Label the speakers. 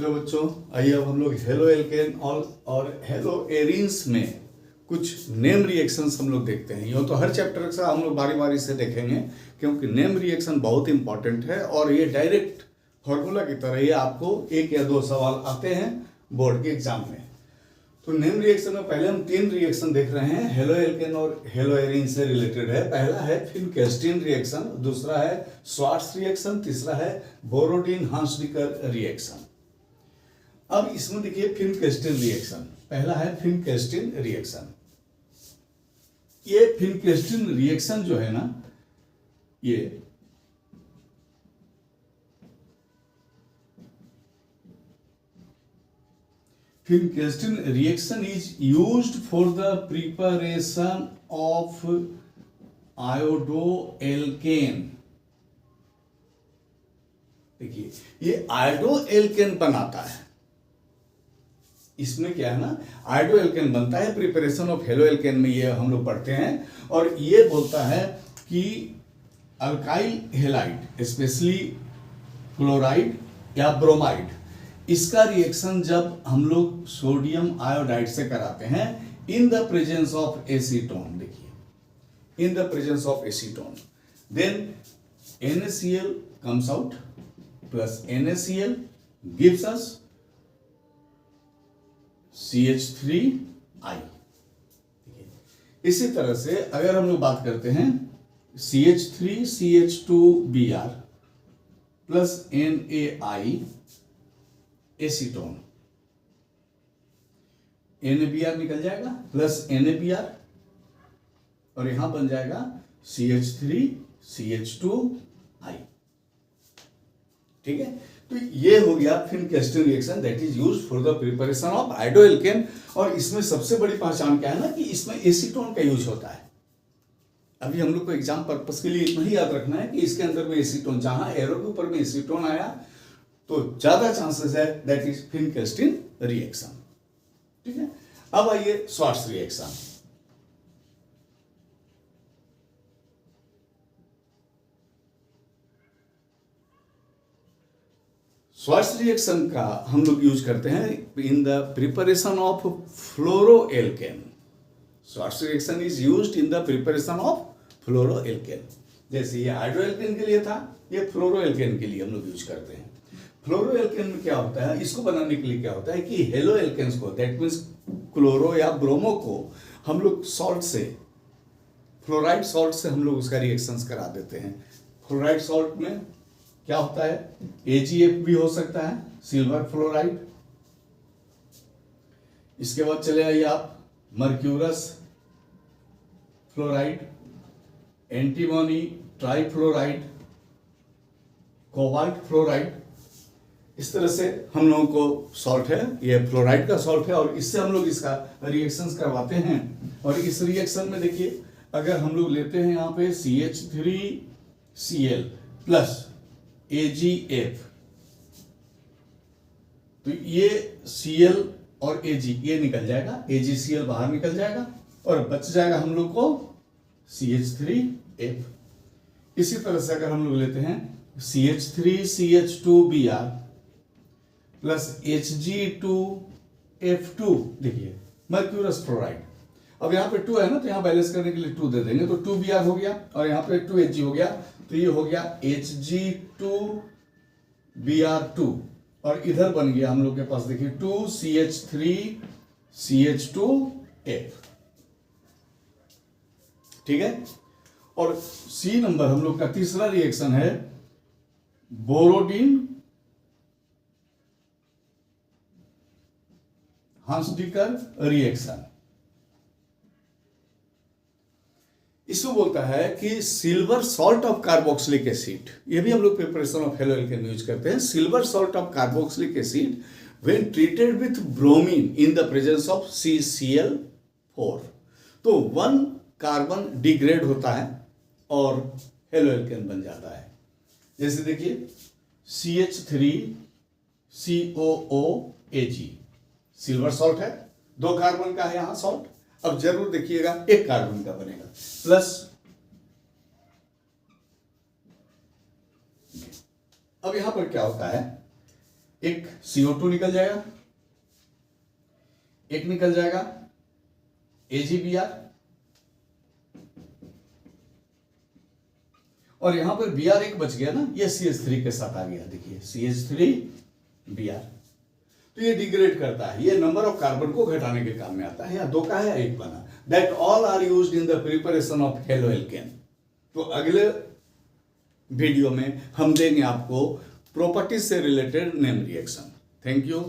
Speaker 1: Hello बच्चों, आइए अब हम लोग हेलो एल्केन और हेलो एरिन्स में कुछ नेम रिएक्शंस हम लोग देखते हैं। यूँ तो हर चैप्टर से हम लोग बारी बारी से देखेंगे क्योंकि नेम रिएक्शन बहुत इंपॉर्टेंट है और ये डायरेक्ट फॉर्मूला की तरह ये आपको 1 या 2 सवाल आते हैं बोर्ड के एग्जाम में। तो नेम रिएक्शन में पहले हम 3 रिएक्शन देख रहे हैं, हेलो एल्केन और हेलो एरिन से रिलेटेड है। पहला है फिनकेस्टीन रिएक्शन, दूसरा है स्वार्ट्ज रिएक्शन, तीसरा है बोरोडीन हांसडिकर रिएक्शन। अब इसमें देखिए फिनकेस्टीन रिएक्शन, पहला है फिनकेस्टीन रिएक्शन। ये फिनकेस्टीन रिएक्शन जो है ना, ये Finkelstein reaction is used for the preparation of iodoalkane. देखिए ये आयोडोएल्केन बनाता है, इसमें क्या है ना, आयोडोएल्केन बनता है। प्रिपरेशन ऑफ हेलो एल्केन में ये हम लोग पढ़ते हैं और ये बोलता है कि अल्काइल हेलाइड स्पेशली क्लोराइड या ब्रोमाइड, इसका रिएक्शन जब हम लोग सोडियम आयोडाइड से कराते हैं in the presence of acetone, देखिए in the presence of acetone, then NaCl comes out plus NaCl gives us CH3I। इसी तरह से अगर हम लोग बात करते हैं CH3CH2Br plus NaI acetone, NaBr निकल जाएगा प्लस NaBr और यहां बन जाएगा CH3CH2I। ठीक है, तो ये हो गया Finkelstein reaction that is used for the preparation of iodoalkane. और इसमें सबसे बड़ी पहचान क्या है ना कि इसमें एसीटोन का यूज होता है। अभी हम लोग को एग्जाम पर्पस के लिए इतना ही याद रखना है कि इसके अंदर में एसीटोन, जहां एरो के ऊपर में एसीटोन आया तो ज्यादा चांसेस है दैट इज फिनकेस्टीन रिएक्शन। ठीक है, अब आइए स्वार्ट्ज रिएक्शन। स्वार्ट्ज रिएक्शन का हम लोग यूज करते हैं in the preparation of fluoroalkane. Swarts reaction is used in the preparation of fluoroalkane. जैसे ये हाइड्रोएल्केन के लिए था, ये फ्लोरोएल्केन के लिए हम लोग यूज करते हैं। फ्लोरोएल्केन में क्या होता है, इसको बनाने के लिए क्या होता है कि हेलो एल्केन्स को, दैट मीन्स क्लोरो या ब्रोमो को हम लोग सॉल्ट से, फ्लोराइड सॉल्ट से हम लोग उसका रिएक्शंस करा देते हैं। फ्लोराइड सॉल्ट में क्या होता है, AgF भी हो सकता है, सिल्वर फ्लोराइड। इसके बाद चले आइए आप mercurous fluoride, antimony trifluoride, cobalt fluoride. इस तरह से हम लोगों को सॉल्ट है, ये फ्लोराइड का सॉल्ट है और इससे हम लोग इसका रिएक्शंस करवाते हैं। और इस रिएक्शन में देखिए अगर हम लोग लेते हैं यहाँ पे CH3Cl प्लस AgF, तो ये Cl और Ag ये निकल जाएगा, AgCl बाहर निकल जाएगा और बच जाएगा हम लोग को CH3F। इसी तरह से अगर हम लोग लेते हैं CH3CH2Br प्लस Hg2F2, देखिए मर्क्यूरस फ्लोराइड। अब यहाँ पे 2 है ना, तो यहाँ बैलेंस करने के लिए 2 दे देंगे, तो 2Br हो गया और यहाँ पे 2Hg हो गया, तो ये हो गया Hg2Br2 और इधर बन गया हम लोग के पास देखिए 2CH3CH2F। ठीक है, और C नंबर हम लोग का तीसरा रिएक्शन है बोरोडीन हांसडिकर रिएक्शन। इसको बोलता है कि silver salt of carboxylic acid, ये भी हम लोग preparation of halo alkane use करते हैं। Silver salt of carboxylic acid when treated with bromine in the presence of CCl4, तो 1 कार्बन डिग्रेड होता है और हेलो एल्केन बन जाता है। जैसे देखिए CH3COOAg सिल्वर सॉल्ट है, 2 कार्बन का है यहां सॉल्ट। अब जरूर देखिएगा 1 कार्बन का बनेगा प्लस, अब यहां पर क्या होता है एक CO2 निकल जाएगा, एक निकल जाएगा AgBr, और यहां पर Br एक बच गया ना, ये CH3 के साथ आ गया, देखिए CH3Br। तो ये डिग्रेड करता है, ये नंबर ऑफ कार्बन को घटाने के काम में आता है। या दो का है, एक बना। That all are used in the preparation of haloalkane. तो अगले वीडियो में हम देंगे आपको प्रॉपर्टीज से related name reaction. Thank you.